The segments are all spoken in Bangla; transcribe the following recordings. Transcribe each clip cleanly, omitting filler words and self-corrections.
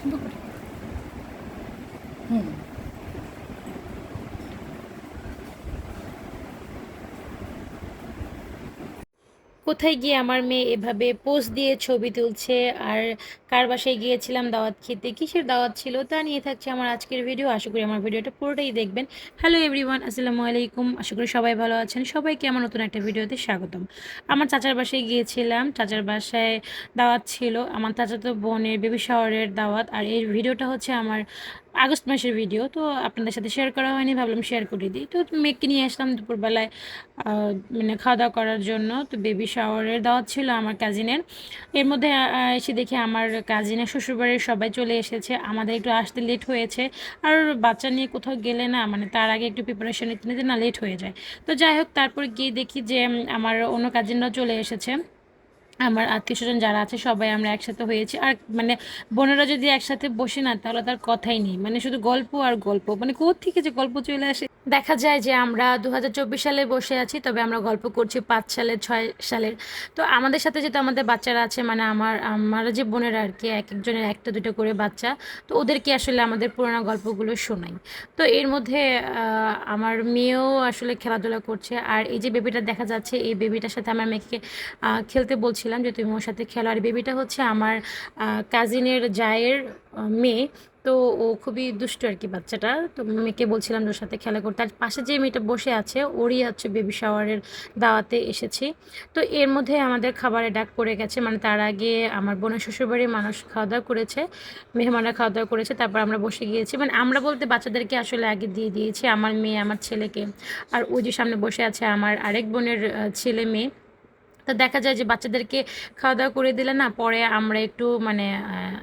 পছন্দ করি। হুম। কোথায় গিয়ে আমার মেয়ে এভাবে পোজ দিয়ে ছবি তুলছে, আর কার বাসায় গিয়েছিলাম দাওয়াত খেতে, কিসের দাওয়াত ছিল তা নিয়ে থাকছে আমার আজকের ভিডিও। আশা করি আমার ভিডিওটা পুরোটাই দেখবেন। হ্যালো এভরিওয়ান, আসসালামু আলাইকুম। আশা করি সবাই ভালো আছেন। সবাইকে আমার নতুন একটা ভিডিওতে স্বাগতম। আমার চাচার বাসায় গিয়েছিলাম, চাচার বাসায় দাওয়াত ছিল আমার চাচাতো বোনের বেবি শাওয়ারের দাওয়াত। আর এই ভিডিওটা হচ্ছে আমার আগস্ট মাসের ভিডিও, তো আপনাদের সাথে শেয়ার করা হয়নি, ভাবলাম শেয়ার করে দিই। তো মেয়েকে নিয়ে আসলাম দুপুরবেলায় মানে খাওয়া দাওয়া করার জন্য। তো বেবি শাওয়ারের দাওয়াত ছিল আমার কাজিনের। এর মধ্যে এসে দেখি আমার কাজিনের শ্বশুরবাড়ির সবাই চলে এসেছে, আমাদের একটু আসতে লেট হয়েছে। আর বাচ্চা নিয়ে কোথাও গেলে না, মানে তার আগে একটু প্রিপারেশন নিতে নিতে না লেট হয়ে যায়। তো যাই হোক, তারপর গিয়ে দেখি যে আমার অন্য কাজিনরাও চলে এসেছে। আমার আত্মীয় স্বজন যারা আছে সবাই আমরা একসাথে হয়েছি। আর মানে বোনেরা যদি একসাথে বসে না, তাহলে তার কথাই নেই, মানে শুধু গল্প আর গল্প, মানে কোত্থেকে যে গল্প চলে আসে। দেখা যায় যে আমরা 2024 সালে বসে আছি, তবে আমরা গল্প করছি 5 সালের 6 সালের। তো আমাদের সাথে যেহেতু আমাদের বাচ্চারা আছে, মানে আমার যে বোনেরা আর কি, এক একজনের একটা দুটো করে বাচ্চা, তো ওদেরকে আসলে আমাদের পুরোনো গল্পগুলো শোনাই। তো এর মধ্যে আমার মেয়েও আসলে খেলাধুলা করছে। আর এই যে বেবিটা দেখা যাচ্ছে, এই বেবিটার সাথে আমার মেয়েকে খেলতে বলছিলাম যে তুমি ওর সাথে খেলো। আর বেবিটা হচ্ছে আমার কাজিনের জায়ের মেয়ে। তো ও খুবই দুষ্টু আর কি বাচ্চাটা। তো মেয়েকে বলছিলাম ওর সাথে খেলা করতে। আর পাশে যে মেয়েটা বসে আছে, ওরই হচ্ছে বেবি শাওয়ারের দাওয়াতে এসেছি। তো এর মধ্যে আমাদের খাবারের ডাক পড়ে গেছে, মানে তার আগে আমার বোনের শ্বশুরবাড়ির মানুষ খাওয়া দাওয়া করেছে, মেহমানরা খাওয়া দাওয়া করেছে, তারপর আমরা বসে গিয়েছি। মানে আমরা বলতে বাচ্চাদেরকে আসলে আগে দিয়ে দিয়েছি, আমার মেয়ে আমার ছেলেকে। আর ওই যে সামনে বসে আছে আমার আরেক বোনের ছেলে মেয়ে। তো দেখা যায় যে বাচ্চাদেরকে খাওয়া দাওয়া করে দিলে না, পরে আমরা একটু মানে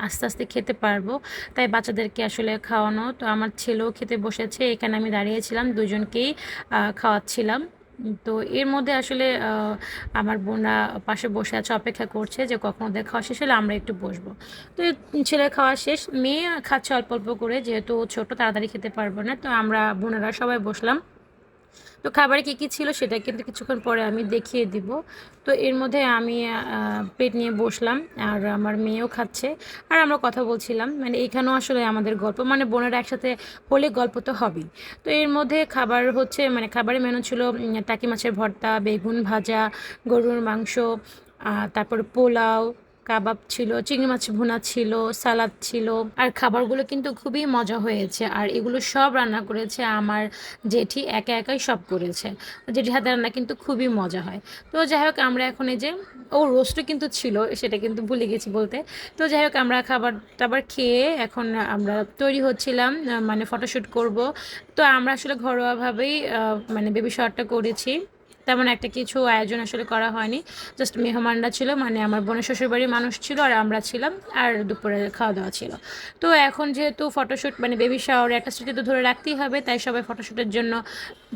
আস্তে আস্তে খেতে পারবো। তাই বাচ্চাদেরকে আসলে খাওয়ানো। তো আমার ছেলেও খেতে বসেছে, এখানে আমি দাঁড়িয়েছিলাম, দুজনকেই খাওয়াচ্ছিলাম। তো এর মধ্যে আসলে আমার বোনরা পাশে বসে আছে, অপেক্ষা করছে যে কখন ওদের খাওয়া শেষ হলে আমরা একটু বসবো। তো ছেলের খাওয়া শেষ, মেয়ে খাচ্ছে অল্প অল্প করে, যেহেতু ও ছোটো তাড়াতাড়ি খেতে পারবো না। তো আমরা বোনেরা সবাই বসলাম। তো খাবারে কী কী ছিল সেটা কিন্তু কিছুক্ষণ পরে আমি দেখিয়ে দিব। তো এর মধ্যে আমি প্লেট নিয়ে বসলাম, আর আমার মেয়েও খাচ্ছে, আর আমরা কথা বলছিলাম। মানে এখানেও আসলে আমাদের গল্প, মানে বোনেরা একসাথে হলে গল্প তো হবেই। তো এর মধ্যে খাবার হচ্ছে, মানে খাবারের মেনু ছিল টাকি মাছের ভর্তা, বেগুন ভাজা, গরুর মাংস, তারপরে পোলাও, কাবাব ছিল, চিংড়ি মাছ ভুনা ছিল, সালাদ ছিল। আর খাবারগুলো কিন্তু খুবই মজা হয়েছে। আর এগুলো সব রান্না করেছে আমার জেঠি, একা একাই সব করেছে। জেঠির হাতে রান্না কিন্তু খুবই মজা হয়। তো যাই হোক, আমরা এখন এই যে রোস্টও কিন্তু ছিল, সেটা কিন্তু ভুলে গেছি বলতে। তো যাই হোক, আমরা খাবার টাবার খেয়ে এখন আমরা তৈরি হচ্ছিলাম, মানে ফটোশ্যুট করব। তো আমরা আসলে ঘরোয়াভাবেই মানে বেবি শাওয়ারটা করেছি। তেমন একটা কিছু আয়োজন আসলে করা হয়নি। জাস্ট মেহমানরা ছিল, মানে আমার বোনের শ্বশুরবাড়ির মানুষ ছিল, আর আমরা ছিলাম, আর দুপুরে খাওয়া দাওয়া ছিল। তো এখন যেহেতু ফটোশ্যুট, মানে বেবি শাওয়ারে একটা স্মৃতি তো ধরে রাখতেই হবে, তাই সবাই ফটোশ্যুটের জন্য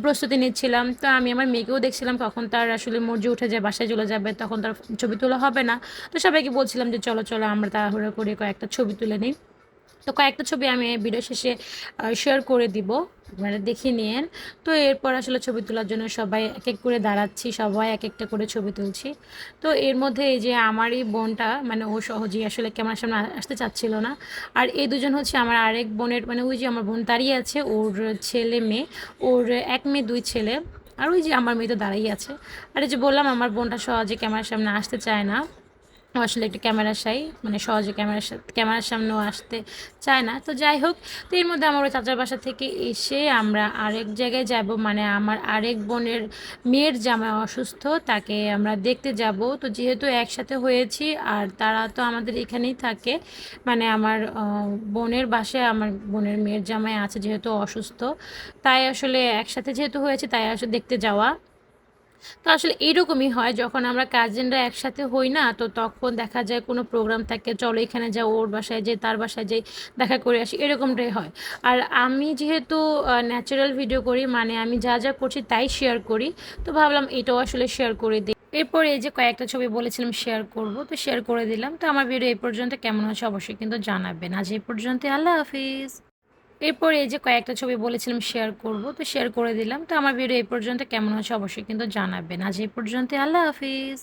প্রস্তুতি নিচ্ছিলাম। তো আমি আমার মেয়েকেও দেখছিলাম, কখন তার আসলে মর্জি উঠে যায়, বাসায় চলে যাবে, তখন তার ছবি তোলা হবে না। তো সবাইকে বলছিলাম যে চলো চলো আমরা তাড়াহুড়ো করে কয়েকটা ছবি তুলে নিই। তো কয়েকটা ছবি আমি ভিডিও শেষে শেয়ার করে দিব, মানে দেখে নিয়েন। তো এরপর আসলে ছবি তোলার জন্য সবাই এক এক করে দাঁড়াচ্ছি, সবাই এক একটা করে ছবি তুলছি। তো এর মধ্যে এই যে আমারই বোনটা, মানে ও সহজেই আসলে ক্যামেরার সামনে আসতে চাচ্ছিল না। আর এই দুজন হচ্ছে আমার আরেক বোনের, মানে ওই যে আমার বোন দাঁড়িয়ে আছে, ওর ছেলে মেয়ে, ওর এক মেয়ে দুই ছেলে। আর ওই যে আমার মেয়ে তো দাঁড়িয়ে আছে। আর এই যে বললাম, আমার বোনটা সহজে ক্যামেরার সামনে আসতে চায় না, ও আসলে একটু ক্যামেরা শাই, মানে সহজে ক্যামেরার সামনেও আসতে চায় না। তো যাই হোক, তো এর মধ্যে আমার ওই চাচার বাসা থেকে এসে আমরা আরেক জায়গায় যাব, মানে আমার আরেক বোনের মেয়ের জামাই অসুস্থ, তাকে আমরা দেখতে যাব। তো যেহেতু একসাথে হয়েছি, আর তারা তো আমাদের এখানেই থাকে, মানে আমার বোনের বাসায় আমার বোনের মেয়ের জামাই আছে, যেহেতু অসুস্থ, তাই আসলে একসাথে যেহেতু হয়েছে, তাই আসলে দেখতে যাওয়া। তো আসলে এইরকমই হয় যখন আমরা কাজিনরা একসাথে হই না, তো তখন দেখা যায় কোনো প্রোগ্রাম থাকে, চলো এখানে যাও, ওর বাসায় যাই, তার বাসায় যাই, দেখা করে আসি, এরকমটাই হয়। আর আমি যেহেতু ন্যাচারাল ভিডিও করি, মানে আমি যা যা করছি তাই শেয়ার করি, তো ভাবলাম এটাও আসলে শেয়ার করে দিই। এরপরে এই যে কয়েকটা ছবি বলেছিলাম শেয়ার করব, তো শেয়ার করে দিলাম। তো আমার ভিডিও এই পর্যন্ত কেমন হচ্ছে অবশ্যই কিন্তু জানাবেন। আজ এই পর্যন্ত, আল্লাহ হাফিজ। এরপরে এই যে কয়েকটা ছবি বলেছিলাম শেয়ার করব, তো শেয়ার করে দিলাম। তো আমার ভিডিও এই পর্যন্ত কেমন হচ্ছে অবশ্যই কিন্তু জানাবেন। আজ এই পর্যন্ত, আল্লাহ হাফিজ।